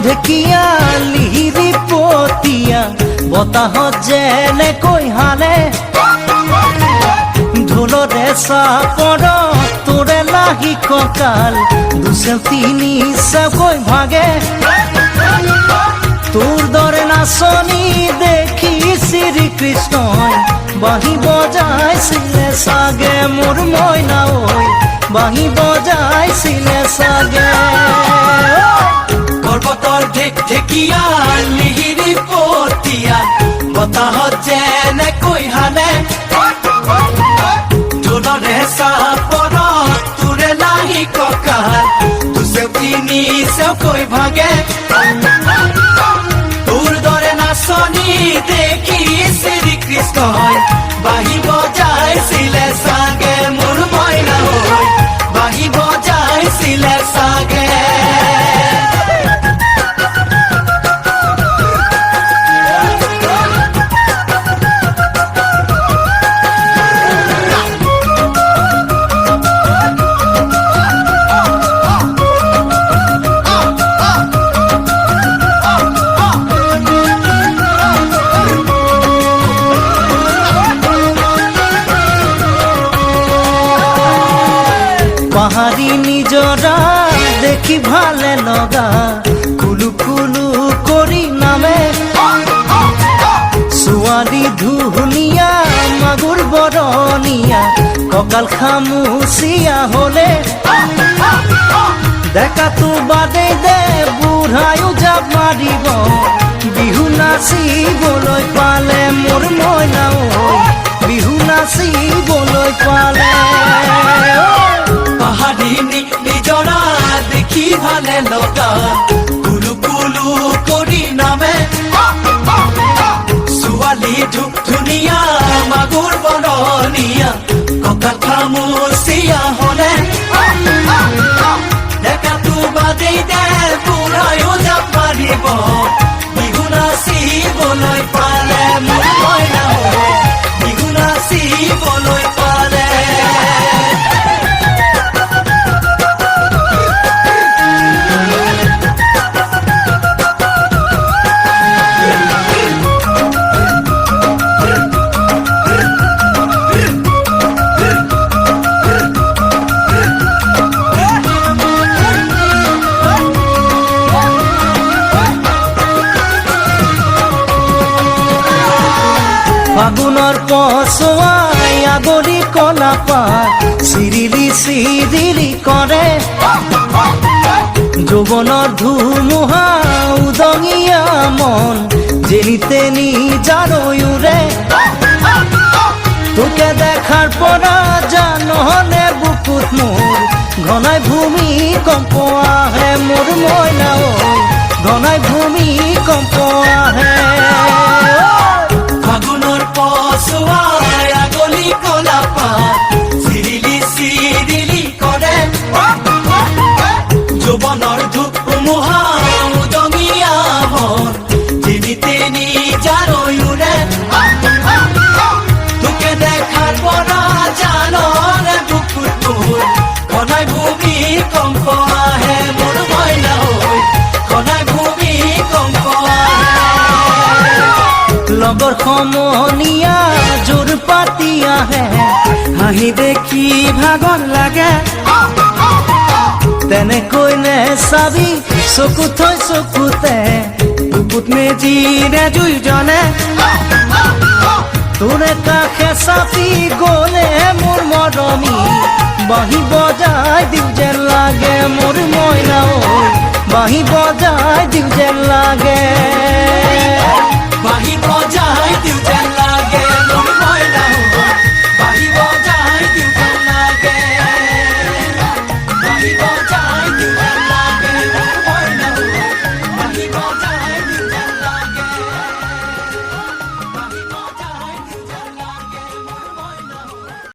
ঢেকীয়া লিহিৰি পতীয়া বতাহত যেনেকৈ হালে ঢোলৰে চাপৰত তোৰে লাহি কঁকাল দুচেও তিনি চেওকৈ ভাগে তোৰ দৰে নাচনি দেখি শ্ৰীকৃষ্ণই বাঁহী বজাইছিলে চাগে মোৰ মইনা ঐ বাঁহী বজাইছিলে চাগে পৰ্বতৰ ঢেকীয়া লিহিৰি পতীয়া বতাহত যেনেকৈ হালে ঢোলৰে চাপৰত তোৰে লাহি কঁকাল দুচেও তিনি চেওকৈ ভাগে তোৰ দৰে নাচনি দেখি শ্ৰীকৃষ্ণই বাঁহী বজাইছিলে চাগে মোৰ মইনা ঐ বাঁহী বজাইছিলে চাগে পাহাড়ি নিজৰা দেখি ভালে লগা কুলু কুলু কৰি নামে ছোৱালী ধুনীয়া মাগুৰ বৰণীয়া কঁকাল খামুচিয়া হলে ডেকাটো বাদেই দে বুঢ়ায়ো জাপ মাৰিব বিহু নাচিবলৈ পালে মোৰ মইনা ঐ বিহু নাচিবলৈ পালে পাহাড়ি নিজৰা দেখি ভালে লগা কুলু কুলু কৰি নামে ছোৱালী ধুনীয়া মাগুৰ বৰণীয়া কঁকাল খামুচিয়া হলে ডেকাটো বাদেই দে বুঢ়ায়ো জাপ মাৰিব বিহু নাচিবলৈ পালে মোৰ মইনা ঐ বিহু নাচিবলৈ পালে ফাগুনৰ পছুৱাই আগৰি কলা পাত চিৰিলি চিৰিলি কৰে যৌৱনৰ ধুমুহা উদঙীয়া মন যেনি তেনি জাৰৈৰে তোকে দেখাৰ পৰা জানহনে বুকুত মোৰ ঘনাই ভূমিকম্প আহে মোৰ মইনা ঐ ঘনাই ভূমিকম্প আহে ফাগুনৰ পছুৱাই আগলি কলা পাত চিৰিলি চিৰিলি কৰে যৌৱনৰ ধুমুহা উদঙীয়া মন যেনি তেনি জাৰৈৰে তোকে দেখাৰ পৰা জাননে বুকুত মোৰ ঘনাই ভূমিকম্প আহে মোৰ মইনা ঐ ঘনাই ভূমিকম্প লগৰ সমনীয়া জোৰ পাতি আহে হাঁহি দেখি ভাগৰ লাগে তেনেকৈ নেচাবি চকু থৈ চকুতে বুকুত মেজিৰে জুই জ্বলে তোৰে কাষে চাপি গলে মোৰ মৰমী বাঁহী বজাই দিওঁ যেন লাগে মোৰ মইনা ঐ বাঁহী বজাই দিওঁ যেন লাগে